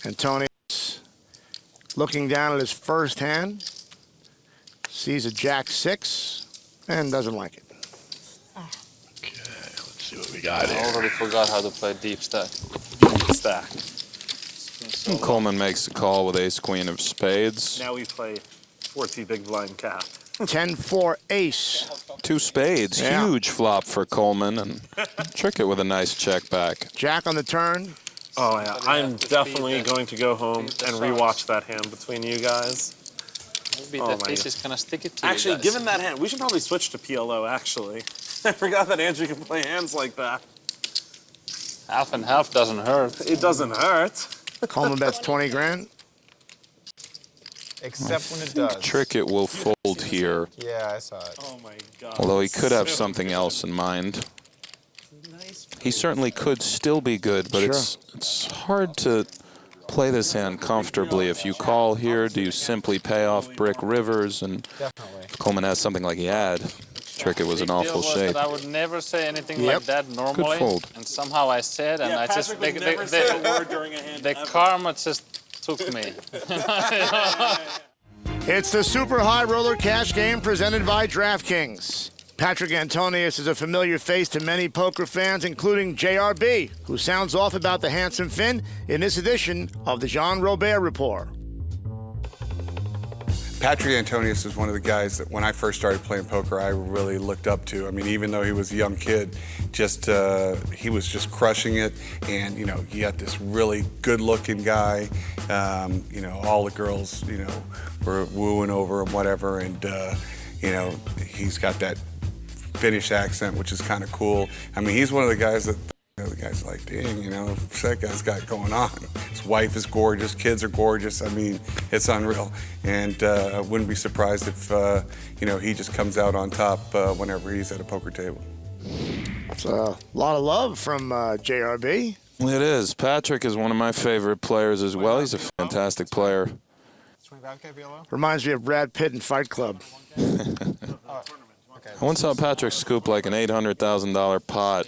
Antonius looking down at his first hand, sees a Jack-6, and doesn't like it. Okay, let's see what we got here. I already forgot how to play deep stack. Deep stack. So Coleman makes the call with ace-queen of spades. Now we play 4T big blind cap. 10-4 ace. 2 spades, Yeah. huge flop for Coleman, and trick it with a nice check back. Jack on the turn. Oh yeah, I'm definitely going to go home and rewatch that hand between you guys. maybe that piece is gonna stick it to Actually, you guys. given that hand, we should probably switch to PLO, actually. I forgot that Andrew can play hands like that. Half and half doesn't hurt. It doesn't hurt. Coleman bets 20 grand. Except when it does. Trick it will fold here, Yeah, I saw it. Oh my god. although he could have So something good. else in mind. Nice. He certainly could still be good, but Sure. it's hard to play this hand comfortably. If you call here, do you simply pay off brick rivers? And Definitely. if Coleman has something like he had, trick it was an Big deal awful was shape. that I would never say anything Yep. like that normally, fold. and somehow I said, and Yeah, I just Patrick would never say a word during a hand the ever. karma just took me. It's the Super High Roller Cash Game presented by DraftKings. Patrick Antonius is a familiar face to many poker fans, including JRB, who sounds off about the handsome Finn in this edition of the Jean Robert Report. Patrick Antonius is one of the guys that when I first started playing poker, I really looked up to. I mean, even though he was a young kid, he was just crushing it. And, you know, you got this really good-looking guy. You know, all the girls, you know, were wooing over him, whatever. And, you know, he's got that Finnish accent, which is kind of cool. I mean, he's one of the guys that the guy's like, dang, you know, what's that guy's got going on? His wife is gorgeous, kids are gorgeous. I mean, it's unreal. And I wouldn't be surprised if, you know, he just comes out on top whenever he's at a poker table. It's a lot of love from JRB. It is. Patrick is one of my favorite players as well. He's a fantastic player. Reminds me of Brad Pitt in Fight Club. I once saw Patrick scoop like an $800,000 pot.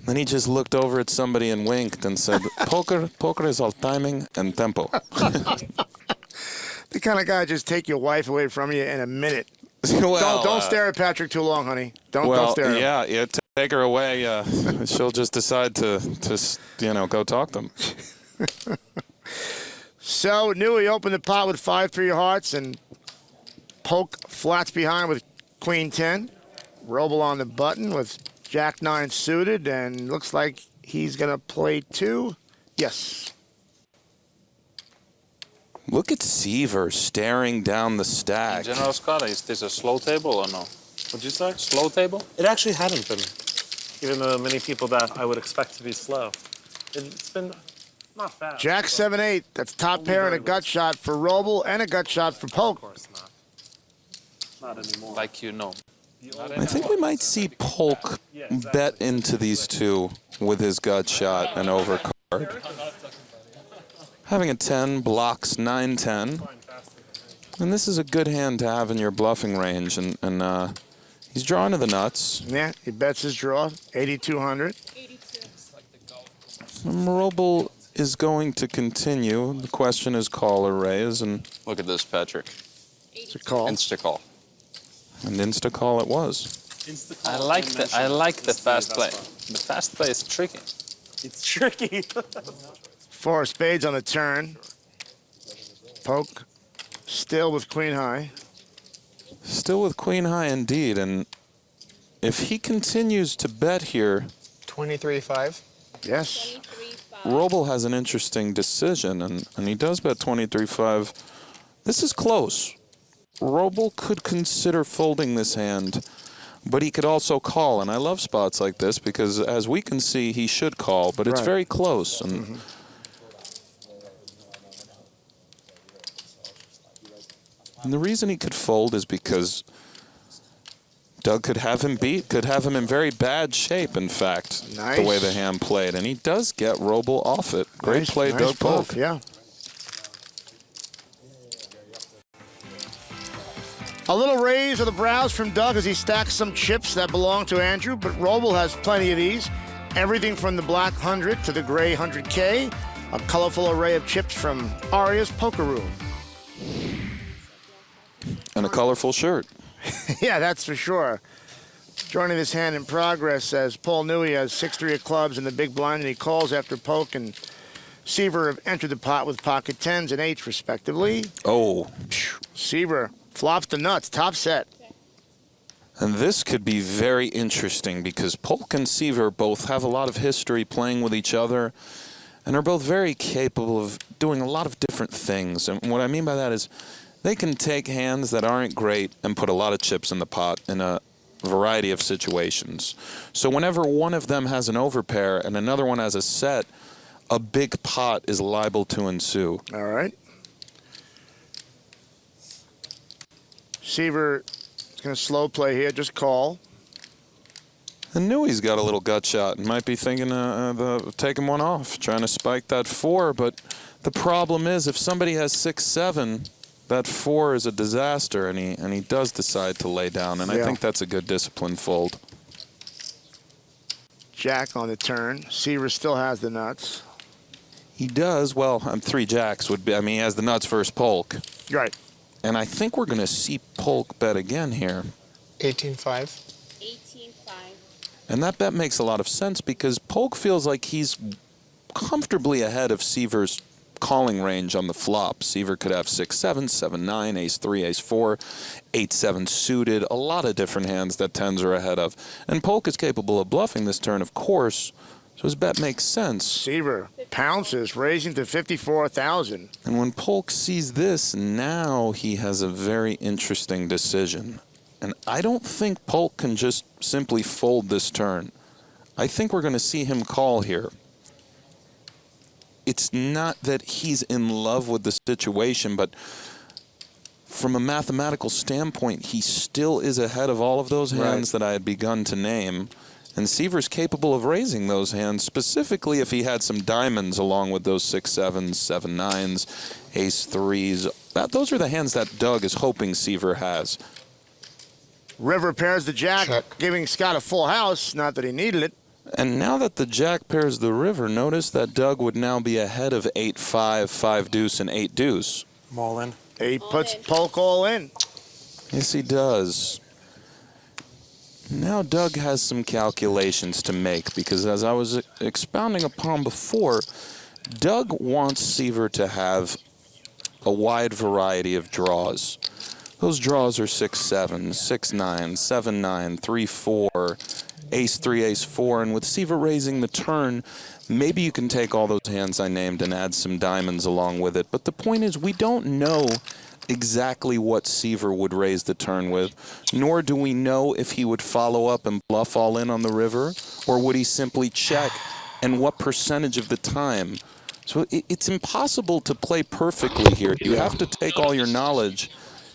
Then he just looked over at somebody and winked and said, poker is all timing and tempo. The kind of guy just take your wife away from you in a minute. Well, Don't stare at Patrick too long, honey. Don't stare at him. Yeah, take her away. She'll just decide to you know, go talk to him. So, Newey opened the pot with 5-3 hearts and poke flats behind with Queen 10. Roble on the button with Jack 9 suited, and looks like he's going to play 2. Yes. Look at Seaver staring down the stack. General Scott, is this a slow table or no? What'd you say? Slow table? It actually hadn't been. Even though many people that I would expect to be slow. It's been not fast. Jack 7-8. That's top pair and a gut shot for Roble and a gut shot for Of poke. course not. Not anymore. Like you know. I think we might see Polk bet into these two with his gut shot and overcard. Having a 10 blocks 9-10. And this is a good hand to have in your bluffing range. And he's drawing to the nuts. Yeah, he bets his draw, 8,200. Roble is going to continue. The question is call or raise, and Look at this, Patrick. It's a call. Insta call. an insta call it was. I like the fast play. The fast play is tricky. It's tricky. 4 of spades on the turn. Poke still with Queen High. Still with Queen High indeed, and if he continues to bet here, 23-5. Yes. Roble has an interesting decision, and he does bet 23-5. This is close. Roble could consider folding this hand, but he could also call, and I love spots like this because, as we can see, he should call, but it's Right. very close. And and the reason he could fold is because Doug could have him beat, could have him in very bad shape, in fact, Nice. the way the hand played. And he does get Roble off it. Great Nice- play, nice Doug bluff, Polk. Yeah. A little raise of the brows from Doug as he stacks some chips that belong to Andrew, but Roble has plenty of these. Everything from the black 100 to the gray 100K. A colorful array of chips from Aria's Poker Room. And a colorful shirt. Yeah, that's for sure. Joining this hand in progress as Paul Newey has 6-3 of clubs in the big blind, and he calls after Polk and Seaver have entered the pot with pocket 10s and 8s, respectively. Oh. Seaver flops the nuts, top set. And this could be very interesting because Polk and Seaver both have a lot of history playing with each other and are both very capable of doing a lot of different things. And what I mean by that is they can take hands that aren't great and put a lot of chips in the pot in a variety of situations. So whenever one of them has an overpair and another one has a set, a big pot is liable to ensue. All right. Seaver is going to slow play here, just call. And Newey's got a little gut shot and might be thinking of taking one off, trying to spike that 4. But the problem is if somebody has 6-7, that 4 is a disaster, and he does decide to lay down. And I think that's a good discipline fold. Jack on the turn. Seaver still has the nuts. He does. Well, 3 jacks would be, I mean, he has the nuts versus Polk. Right. And I think we're going to see Polk bet again here. 18-5. 18-5. And that bet makes a lot of sense because Polk feels like he's comfortably ahead of Seaver's calling range on the flop. Seaver could have 6-7, 7-9, ace-3, ace-4, 8-7 suited, a lot of different hands that 10s are ahead of. And Polk is capable of bluffing this turn, of course, so his bet makes sense. Seaver pounces, raising to 54,000. And when Polk sees this, now he has a very interesting decision. And I don't think Polk can just simply fold this turn. I think we're going to see him call here. It's not that he's in love with the situation, but from a mathematical standpoint, he still is ahead of all of those hands that I had begun to name. And Seaver's capable of raising those hands, specifically if he had some diamonds along with those 6-7s, 7-9s, ace-3s. Those are the hands that Doug is hoping Seaver has. River pairs the jack, giving Scott a full house. Not that he needed it. And now that the jack pairs the river, notice that Doug would now be ahead of 8-5, 5-deuce, and 8-deuce. I'm all in. He puts Polk all in. Yes, he does. Now Doug has some calculations to make because as I was expounding upon before, Doug wants Seaver to have a wide variety of draws. Those draws are 6-7, 6-9, 7-9, 3-4, ace-3, ace-4, and with Seaver raising the turn, maybe you can take all those hands I named and add some diamonds along with it. But the point is we don't know exactly what Seaver would raise the turn with, nor do we know if he would follow up and bluff all in on the river, or would he simply check, and what percentage of the time. So it's impossible to play perfectly here. You have to take all your knowledge,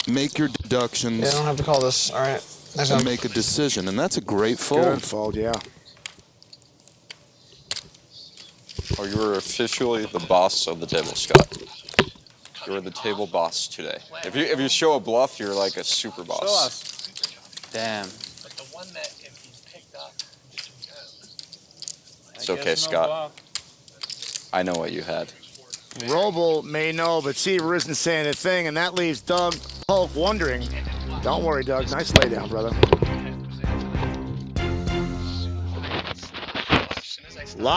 make your deductions, Yeah, I don't have to call this. All right. Nice and one. make a decision, and that's a great fold. Good fold, yeah. Oh, you are officially the boss of the table, Scott. You're the table boss today. If you show a bluff, you're like a super boss. Show us. Damn. But the one that if you picked up, it's go. It's okay, Scott. I know what you had. Roble may know, but Seaver isn't saying a thing, and that leaves Doug Polk wondering. Don't worry, Doug. Nice laydown, brother.